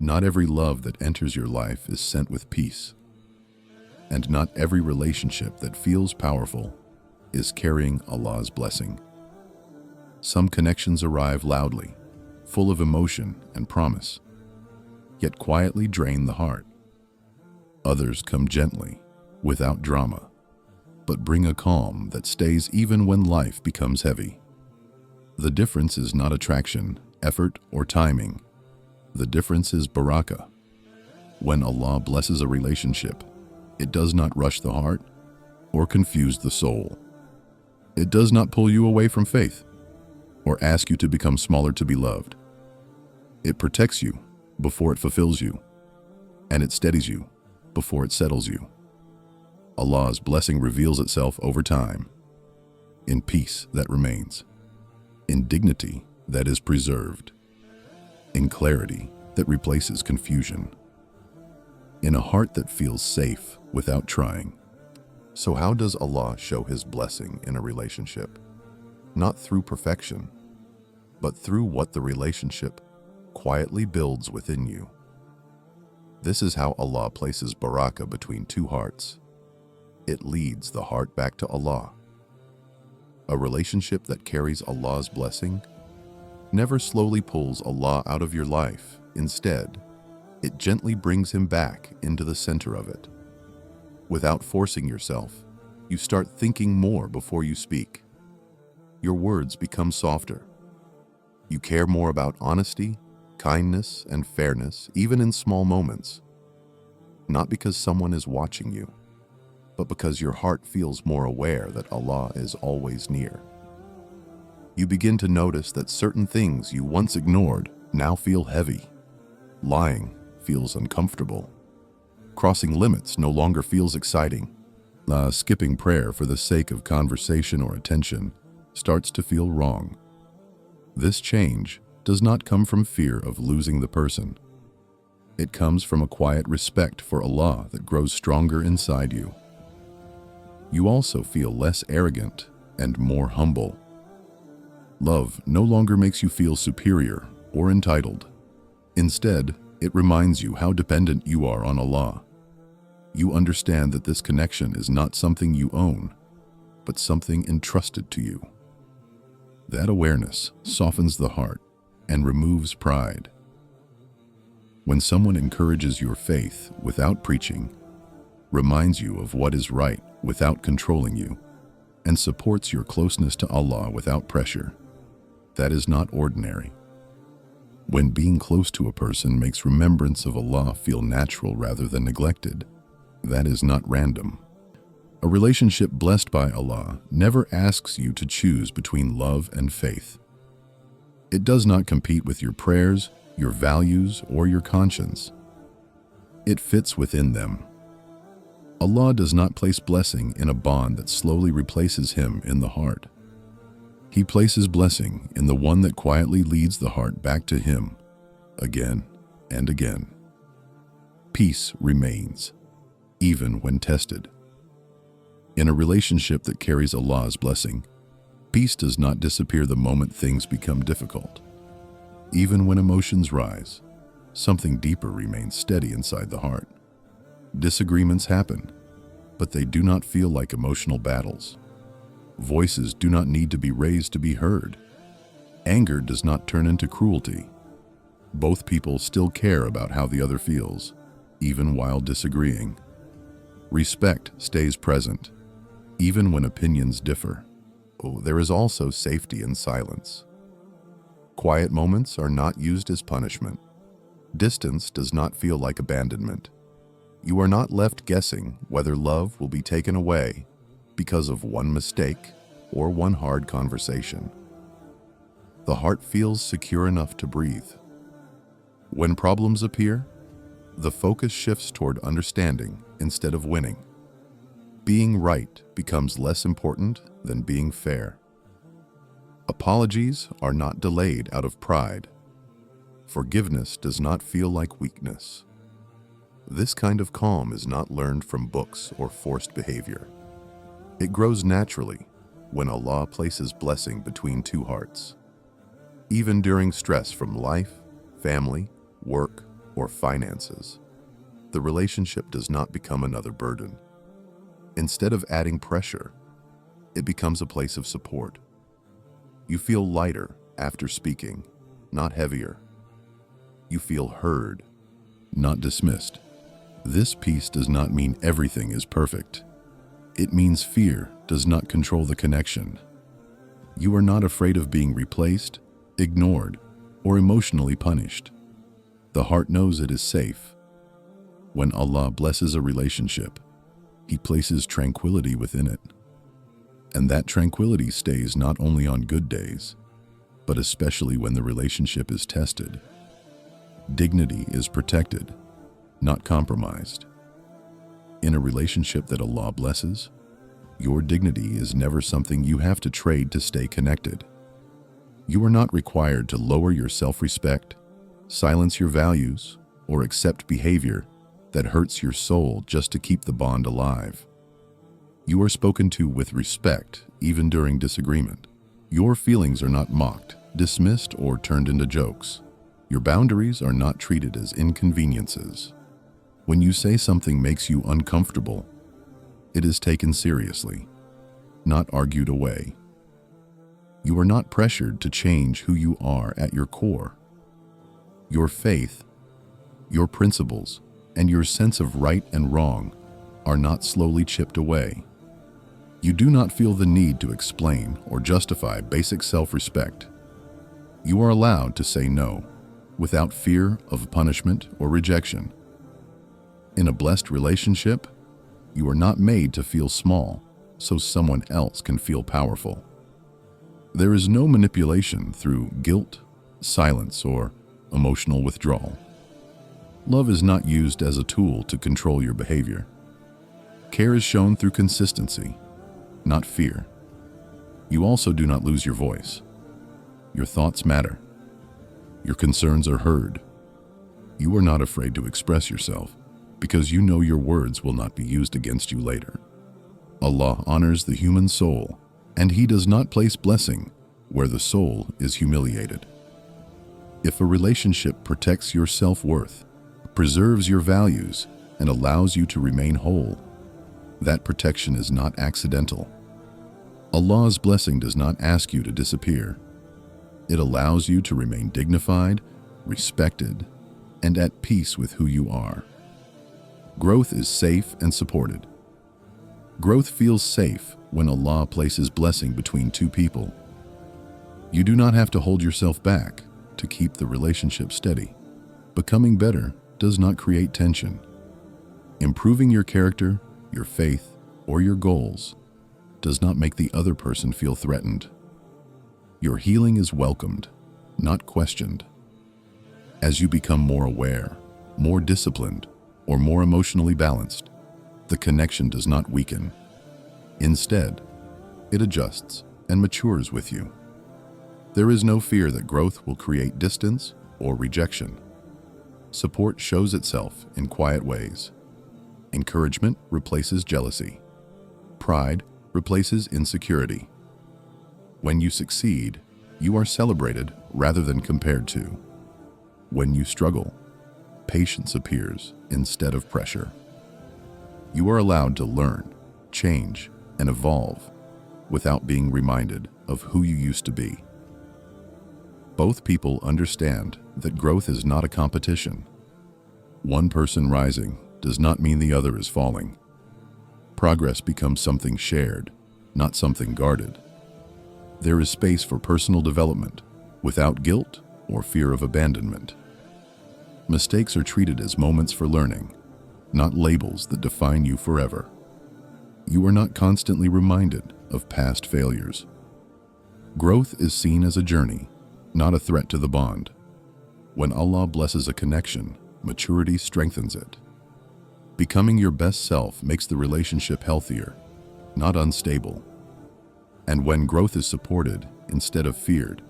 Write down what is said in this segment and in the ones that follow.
Not every love that enters your life is sent with peace, and not every relationship that feels powerful is carrying Allah's blessing. Some connections arrive loudly, full of emotion and promise, yet quietly drain the heart. Others come gently, without drama, but bring a calm that stays even when life becomes heavy. The difference is not attraction, effort, or timing. The difference is Barakah. When Allah blesses a relationship, it does not rush the heart or confuse the soul. It does not pull you away from faith or ask you to become smaller to be loved. It protects you before it fulfills you, and it steadies you before it settles you. Allah's blessing reveals itself over time, in peace that remains, in dignity that is preserved, in clarity that replaces confusion, in a heart that feels safe without trying. So how does Allah show His blessing in a relationship? Not through perfection, but through what the relationship quietly builds within you. This is how Allah places Barakah between two hearts. It leads the heart back to Allah. A relationship that carries Allah's blessing never slowly pulls Allah out of your life. Instead, it gently brings Him back into the center of it. Without forcing yourself, you start thinking more before you speak. Your words become softer. You care more about honesty, kindness, and fairness, even in small moments. Not because someone is watching you, but because your heart feels more aware that Allah is always near. You begin to notice that certain things you once ignored now feel heavy. Lying feels uncomfortable. Crossing limits no longer feels exciting. Skipping prayer for the sake of conversation or attention starts to feel wrong. This change does not come from fear of losing the person. It comes from a quiet respect for Allah that grows stronger inside you. You also feel less arrogant and more humble. Love no longer makes you feel superior or entitled. Instead, it reminds you how dependent you are on Allah. You understand that this connection is not something you own, but something entrusted to you. That awareness softens the heart and removes pride. When someone encourages your faith without preaching, reminds you of what is right without controlling you, and supports your closeness to Allah without pressure, that is not ordinary. When being close to a person makes remembrance of Allah feel natural rather than neglected, that is not random. A relationship blessed by Allah never asks you to choose between love and faith. It does not compete with your prayers, your values, or your conscience. It fits within them. Allah does not place blessing in a bond that slowly replaces Him in the heart. He places blessing in the one that quietly leads the heart back to Him, again and again. Peace remains, even when tested. In a relationship that carries Allah's blessing, peace does not disappear the moment things become difficult. Even when emotions rise, something deeper remains steady inside the heart. Disagreements happen, but they do not feel like emotional battles. Voices do not need to be raised to be heard. Anger does not turn into cruelty. Both people still care about how the other feels, even while disagreeing. Respect stays present, even when opinions differ. There is also safety in silence. Quiet moments are not used as punishment. Distance does not feel like abandonment. You are not left guessing whether love will be taken away because of one mistake or one hard conversation. The heart feels secure enough to breathe. When problems appear, the focus shifts toward understanding instead of winning. Being right becomes less important than being fair. Apologies are not delayed out of pride. Forgiveness does not feel like weakness. This kind of calm is not learned from books or forced behavior. It grows naturally when Allah places blessing between two hearts. Even during stress from life, family, work, or finances, the relationship does not become another burden. Instead of adding pressure, it becomes a place of support. You feel lighter after speaking, not heavier. You feel heard, not dismissed. This peace does not mean everything is perfect. It means fear does not control the connection. You are not afraid of being replaced, ignored, or emotionally punished. The heart knows it is safe. When Allah blesses a relationship, He places tranquility within it. And that tranquility stays not only on good days, but especially when the relationship is tested. Dignity is protected, not compromised. In a relationship that Allah blesses, your dignity is never something you have to trade to stay connected. You are not required to lower your self-respect, silence your values, or accept behavior that hurts your soul just to keep the bond alive. You are spoken to with respect, even during disagreement. Your feelings are not mocked, dismissed, or turned into jokes. Your boundaries are not treated as inconveniences. When you say something makes you uncomfortable, it is taken seriously, not argued away. You are not pressured to change who you are at your core. Your faith, your principles, and your sense of right and wrong are not slowly chipped away. You do not feel the need to explain or justify basic self-respect. You are allowed to say no, without fear of punishment or rejection. In a blessed relationship, you are not made to feel small so someone else can feel powerful. There is no manipulation through guilt, silence, or emotional withdrawal. Love is not used as a tool to control your behavior. Care is shown through consistency, not fear. You also do not lose your voice. Your thoughts matter. Your concerns are heard. You are not afraid to express yourself because you know your words will not be used against you later. Allah honors the human soul, and He does not place blessing where the soul is humiliated. If a relationship protects your self-worth, preserves your values, and allows you to remain whole, that protection is not accidental. Allah's blessing does not ask you to disappear. It allows you to remain dignified, respected, and at peace with who you are. Growth is safe and supported. Growth feels safe when Allah places blessing between two people. You do not have to hold yourself back to keep the relationship steady. Becoming better does not create tension. Improving your character, your faith, or your goals does not make the other person feel threatened. Your healing is welcomed, not questioned. As you become more aware, more disciplined, or more emotionally balanced, the connection does not weaken. Instead, it adjusts and matures with you. There is no fear that growth will create distance or rejection. Support shows itself in quiet ways. Encouragement replaces jealousy. Pride replaces insecurity. When you succeed, you are celebrated rather than compared to. When you struggle, patience appears instead of pressure. You are allowed to learn, change, and evolve without being reminded of who you used to be. Both people understand that growth is not a competition. One person rising does not mean the other is falling. Progress becomes something shared, not something guarded. There is space for personal development without guilt or fear of abandonment. Mistakes are treated as moments for learning, not labels that define you forever. You are not constantly reminded of past failures. Growth is seen as a journey, not a threat to the bond. When Allah blesses a connection, maturity strengthens it. Becoming your best self makes the relationship healthier, not unstable. And when growth is supported instead of feared,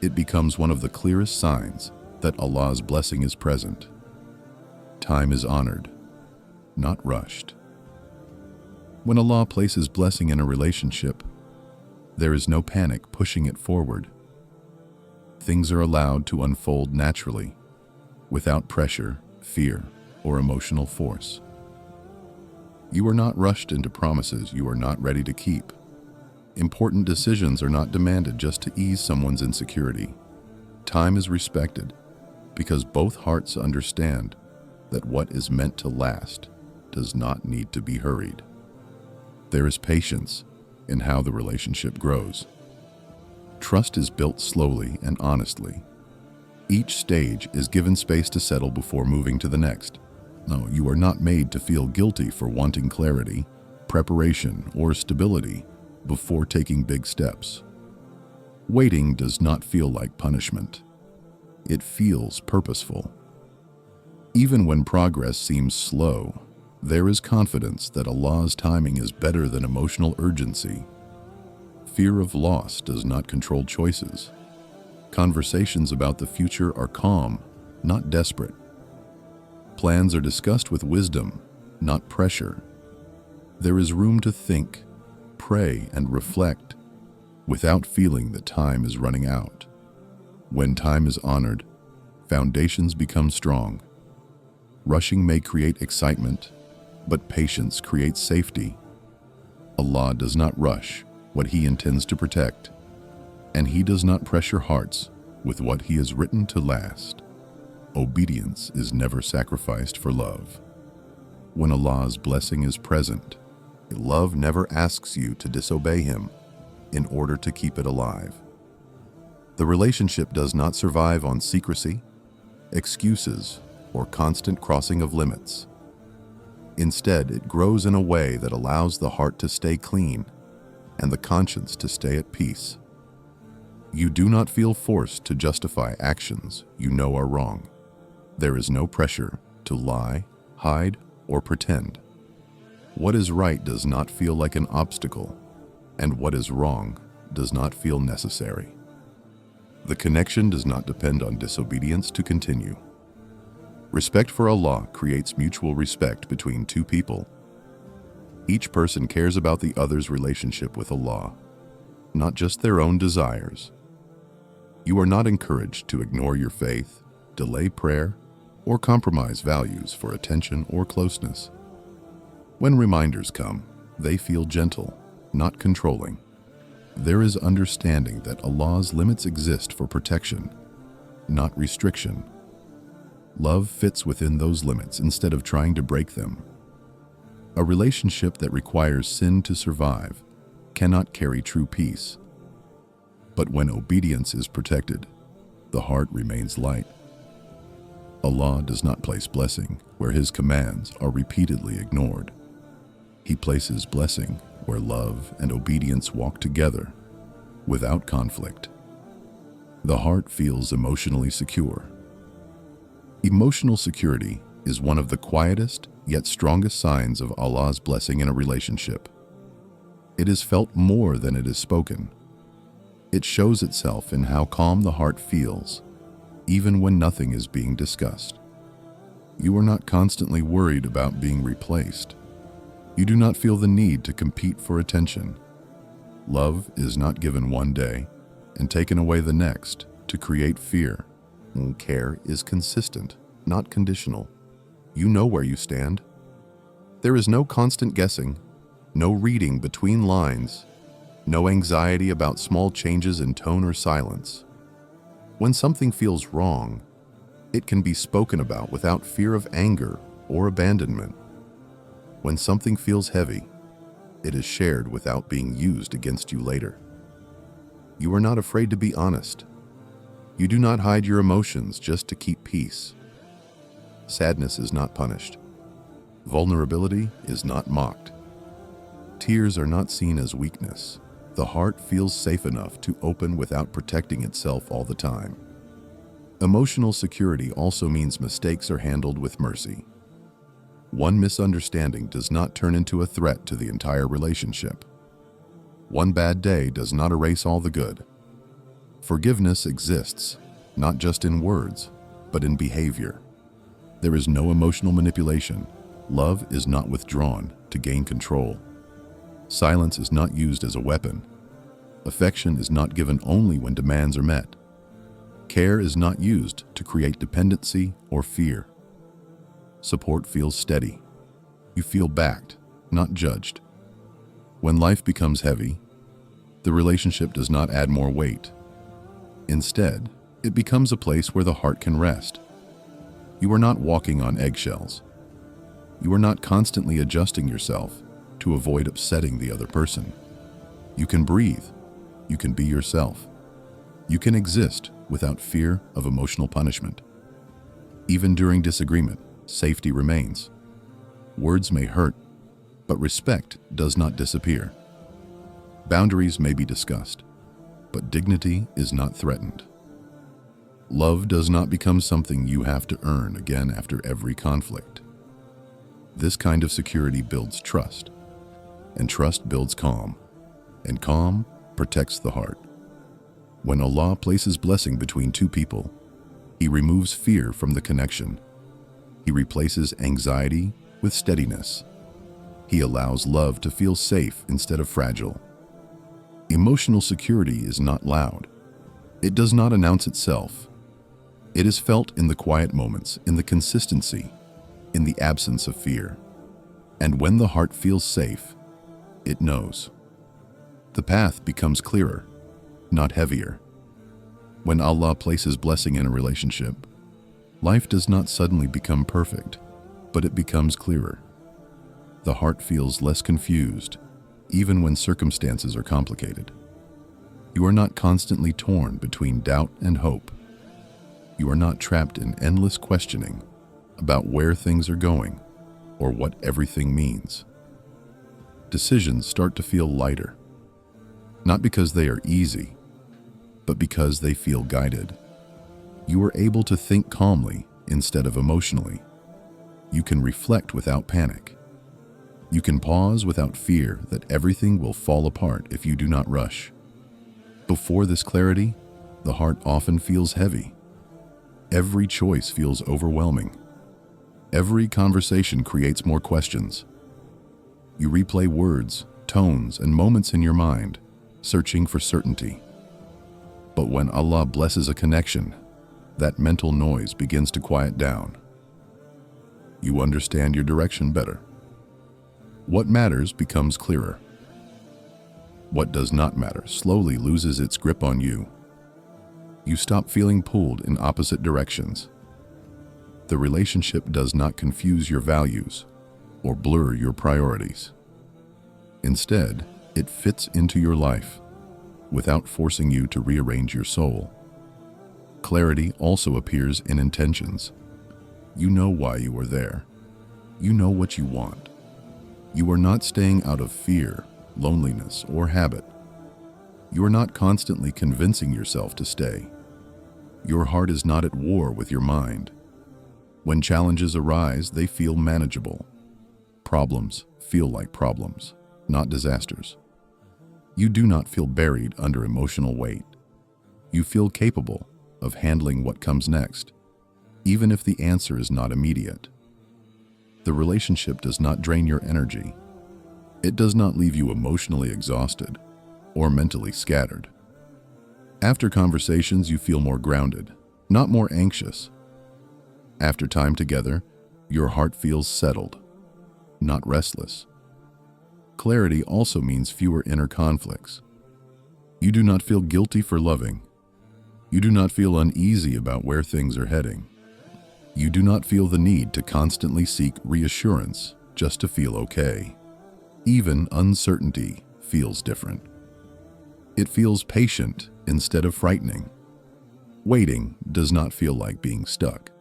it becomes one of the clearest signs that Allah's blessing is present. Time is honored, not rushed. When Allah places blessing in a relationship, there is no panic pushing it forward. Things are allowed to unfold naturally, without pressure, fear, or emotional force. You are not rushed into promises you are not ready to keep. Important decisions are not demanded just to ease someone's insecurity. Time is respected because both hearts understand that what is meant to last does not need to be hurried. There is patience in how the relationship grows. Trust is built slowly and honestly. Each stage is given space to settle before moving to the next. No, you are not made to feel guilty for wanting clarity, preparation, or stability before taking big steps. Waiting does not feel like punishment. It feels purposeful. Even when progress seems slow, there is confidence that Allah's timing is better than emotional urgency. Fear of loss does not control choices. Conversations about the future are calm, not desperate. Plans are discussed with wisdom, not pressure. There is room to think, pray, and reflect without feeling that time is running out. When time is honored, foundations become strong. Rushing may create excitement, but patience creates safety. Allah does not rush what He intends to protect, and He does not pressure hearts with what He has written to last. Obedience is never sacrificed for love. When Allah's blessing is present, love never asks you to disobey Him in order to keep it alive. The relationship does not survive on secrecy, excuses, or constant crossing of limits. Instead, it grows in a way that allows the heart to stay clean and the conscience to stay at peace. You do not feel forced to justify actions you know are wrong. There is no pressure to lie, hide, or pretend. What is right does not feel like an obstacle, and what is wrong does not feel necessary. The connection does not depend on disobedience to continue. Respect for Allah creates mutual respect between two people. Each person cares about the other's relationship with Allah, not just their own desires. You are not encouraged to ignore your faith, delay prayer, or compromise values for attention or closeness. When reminders come, they feel gentle, not controlling. There is understanding that Allah's limits exist for protection, not restriction. Love fits within those limits instead of trying to break them. A relationship that requires sin to survive cannot carry true peace. But when obedience is protected, the heart remains light. Allah does not place blessing where His commands are repeatedly ignored. He places blessing where love and obedience walk together, without conflict. The heart feels emotionally secure. Emotional security is one of the quietest yet strongest signs of Allah's blessing in a relationship. It is felt more than it is spoken. It shows itself in how calm the heart feels, even when nothing is being discussed. You are not constantly worried about being replaced. You do not feel the need to compete for attention. Love is not given one day and taken away the next to create fear. Care is consistent, not conditional. You know where you stand. There is no constant guessing, no reading between lines, no anxiety about small changes in tone or silence. When something feels wrong, it can be spoken about without fear of anger or abandonment. When something feels heavy, it is shared without being used against you later. You are not afraid to be honest. You do not hide your emotions just to keep peace. Sadness is not punished. Vulnerability is not mocked. Tears are not seen as weakness. The heart feels safe enough to open without protecting itself all the time. Emotional security also means mistakes are handled with mercy. One misunderstanding does not turn into a threat to the entire relationship. One bad day does not erase all the good. Forgiveness exists, not just in words, but in behavior. There is no emotional manipulation. Love is not withdrawn to gain control. Silence is not used as a weapon. Affection is not given only when demands are met. Care is not used to to create dependency or fear. Support feels steady. You feel backed, not judged. When life becomes heavy, the relationship does not add more weight. Instead, it becomes a place where the heart can rest. You are not walking on eggshells. You are not constantly adjusting yourself to avoid upsetting the other person. You can breathe. You can be yourself. You can exist without fear of emotional punishment. Even during disagreement, safety remains. Words may hurt, but respect does not disappear. Boundaries may be discussed, but dignity is not threatened. Love does not become something you have to earn again after every conflict. This kind of security builds trust, and trust builds calm, and calm protects the heart. When Allah places blessing between two people, He removes fear from the connection. He replaces anxiety with steadiness. He allows love to feel safe instead of fragile. Emotional security is not loud. It does not announce itself. It is felt in the quiet moments, in the consistency, in the absence of fear. And when the heart feels safe, it knows. The path becomes clearer, not heavier. When Allah places blessing in a relationship, life does not suddenly become perfect, but it becomes clearer. The heart feels less confused, even when circumstances are complicated. You are not constantly torn between doubt and hope. You are not trapped in endless questioning about where things are going or what everything means. Decisions start to feel lighter, not because they are easy, but because they feel guided. You are able to think calmly instead of emotionally. You can reflect without panic. You can pause without fear that everything will fall apart if you do not rush. Before this clarity, the heart often feels heavy. Every choice feels overwhelming. Every conversation creates more questions. You replay words, tones, and moments in your mind, searching for certainty. But when Allah blesses a connection, that mental noise begins to quiet down. You understand your direction better. What matters becomes clearer. What does not matter slowly loses its grip on you. You stop feeling pulled in opposite directions. The relationship does not confuse your values or blur your priorities. Instead, it fits into your life without forcing you to rearrange your soul. Clarity also appears in intentions. You know why you are there. You know what you want. You are not staying out of fear, loneliness, or habit. You are not constantly convincing yourself to stay. Your heart is not at war with your mind. When challenges arise, they feel manageable. Problems feel like problems, not disasters. You do not feel buried under emotional weight. You feel capable of handling what comes next, even if the answer is not immediate. The relationship does not drain your energy. It does not leave you emotionally exhausted or mentally scattered. After conversations, you feel more grounded, not more anxious. After time together, your heart feels settled, not restless. Clarity also means fewer inner conflicts. You do not feel guilty for loving. You do not feel uneasy about where things are heading. You do not feel the need to constantly seek reassurance just to feel okay. Even uncertainty feels different. It feels patient instead of frightening. Waiting does not feel like being stuck.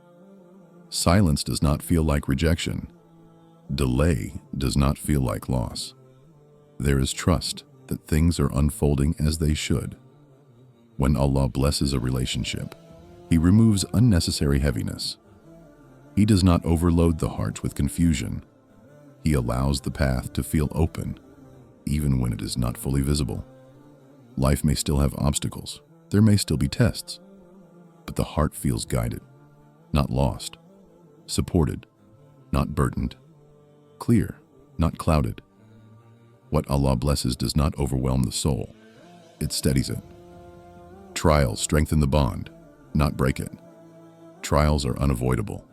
Silence does not feel like rejection. Delay does not feel like loss. There is trust that things are unfolding as they should. When Allah blesses a relationship, He removes unnecessary heaviness. He does not overload the heart with confusion. He allows the path to feel open, even when it is not fully visible. Life may still have obstacles. There may still be tests. But the heart feels guided, not lost. Supported, not burdened. Clear, not clouded. What Allah blesses does not overwhelm the soul. It steadies it. Trials strengthen the bond, not break it. Trials are unavoidable.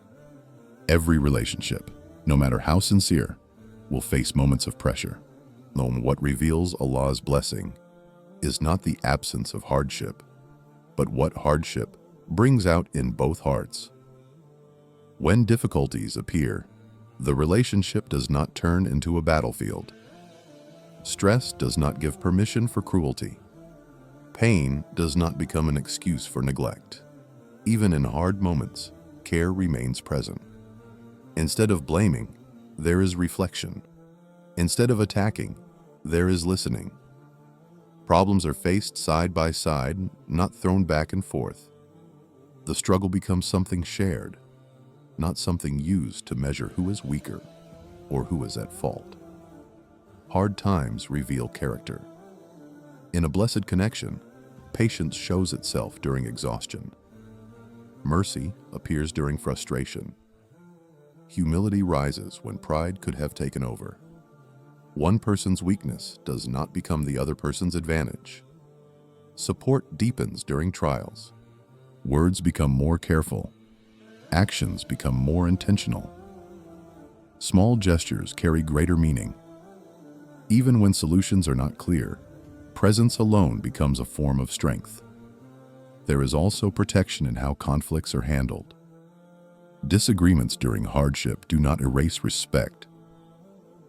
Every relationship, no matter how sincere, will face moments of pressure. Though what reveals Allah's blessing is not the absence of hardship, but what hardship brings out in both hearts. When difficulties appear, the relationship does not turn into a battlefield. Stress does not give permission for cruelty. Pain does not become an excuse for neglect. Even in hard moments, care remains present. Instead of blaming, there is reflection. Instead of attacking, there is listening. Problems are faced side by side, not thrown back and forth. The struggle becomes something shared, not something used to measure who is weaker or who is at fault. Hard times reveal character. In a blessed connection, patience shows itself during exhaustion. Mercy appears during frustration. Humility rises when pride could have taken over. One person's weakness does not become the other person's advantage. Support deepens during trials. Words become more careful. Actions become more intentional. Small gestures carry greater meaning. Even when solutions are not clear, presence alone becomes a form of strength. There is also protection in how conflicts are handled. Disagreements during hardship do not erase respect.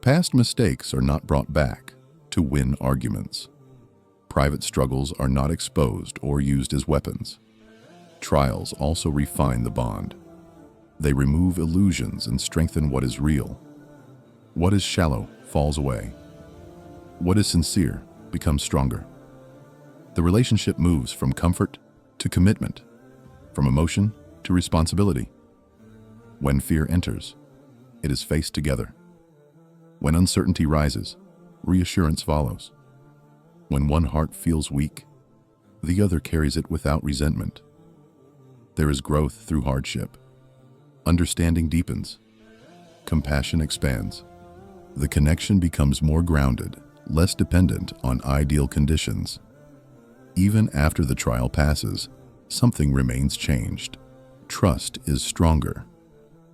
Past mistakes are not brought back to win arguments. Private struggles are not exposed or used as weapons. Trials also refine the bond. They remove illusions and strengthen what is real. What is shallow falls away. What is sincere becomes stronger. The relationship moves from comfort to commitment, from emotion to responsibility. When fear enters, it is faced together. When uncertainty rises, reassurance follows. When one heart feels weak, the other carries it without resentment. There is growth through hardship. Understanding deepens. Compassion expands. The connection becomes more grounded, less dependent on ideal conditions. Even after the trial passes, something remains changed. Trust is stronger.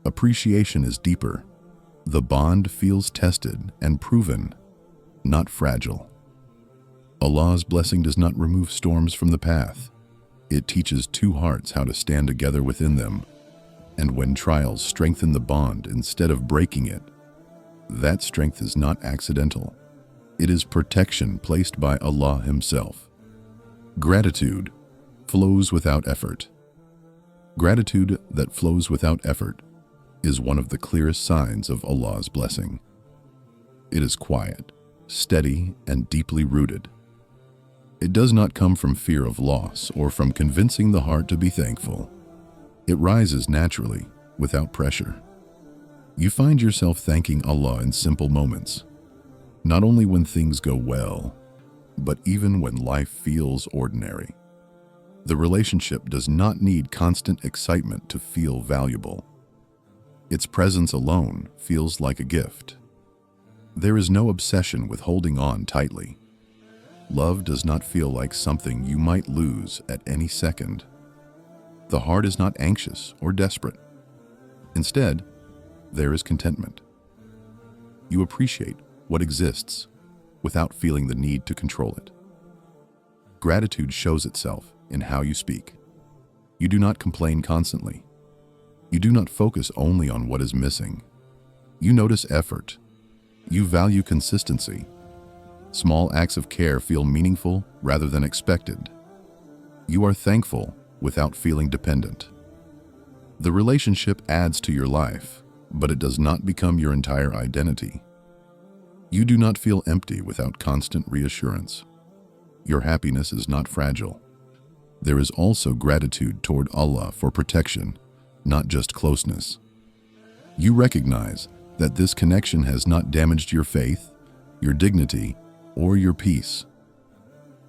Appreciation is deeper. The bond feels tested and proven, not fragile. Allah's blessing does not remove storms from the path. It teaches two hearts how to stand together within them. And when trials strengthen the bond instead of breaking it, that strength is not accidental. It is protection placed by Allah Himself. Gratitude flows without effort. Gratitude that flows without effort is one of the clearest signs of Allah's blessing. It is quiet, steady, and deeply rooted. It does not come from fear of loss or from convincing the heart to be thankful. It rises naturally, without pressure. You find yourself thanking Allah in simple moments, not only when things go well, but even when life feels ordinary. The relationship does not need constant excitement to feel valuable. Its presence alone feels like a gift. There is no obsession with holding on tightly. Love does not feel like something you might lose at any second. The heart is not anxious or desperate. Instead, there is contentment. You appreciate what exists without feeling the need to control it. Gratitude shows itself in how you speak. You do not complain constantly. You do not focus only on what is missing. You notice effort. You value consistency. Small acts of care feel meaningful rather than expected. You are thankful without feeling dependent. The relationship adds to your life, but it does not become your entire identity. You do not feel empty without constant reassurance. Your happiness is not fragile. There is also gratitude toward Allah for protection, not just closeness. You recognize that this connection has not damaged your faith, your dignity, or your peace.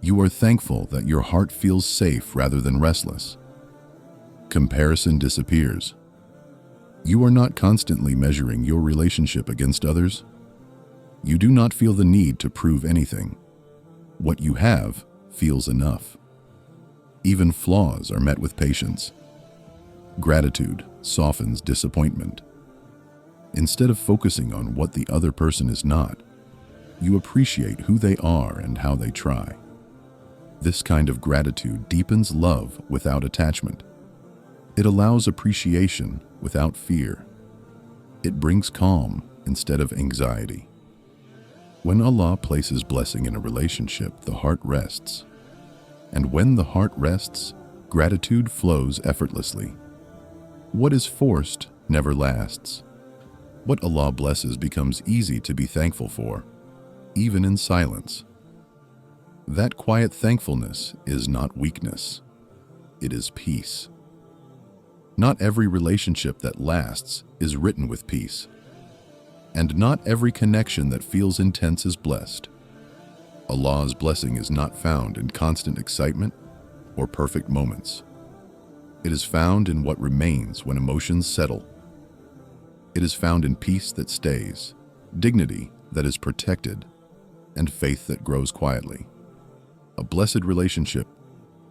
You are thankful that your heart feels safe rather than restless. Comparison disappears. You are not constantly measuring your relationship against others. You do not feel the need to prove anything. What you have feels enough. Even flaws are met with patience. Gratitude softens disappointment. Instead of focusing on what the other person is not, you appreciate who they are and how they try. This kind of gratitude deepens love without attachment. It allows appreciation without fear. It brings calm instead of anxiety. When Allah places blessing in a relationship, the heart rests. And when the heart rests, gratitude flows effortlessly. What is forced never lasts. What Allah blesses becomes easy to be thankful for, even in silence. That quiet thankfulness is not weakness. It is peace. Not every relationship that lasts is written with peace. And not every connection that feels intense is blessed. Allah's blessing is not found in constant excitement or perfect moments. It is found in what remains when emotions settle. It is found in peace that stays, dignity that is protected, and faith that grows quietly. A blessed relationship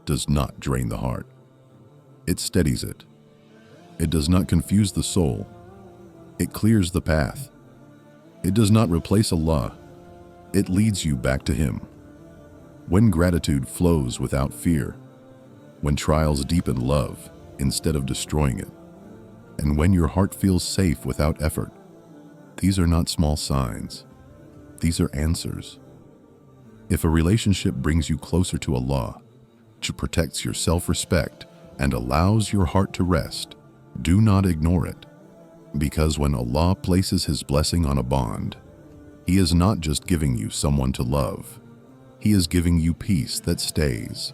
does not drain the heart. It steadies it. It does not confuse the soul. It clears the path. It does not replace Allah. It leads you back to Him. When gratitude flows without fear, when trials deepen love instead of destroying it, and when your heart feels safe without effort, these are not small signs. These are answers. If a relationship brings you closer to Allah, which protects your self-respect and allows your heart to rest, do not ignore it. Because when Allah places His blessing on a bond, He is not just giving you someone to love. He is giving you peace that stays.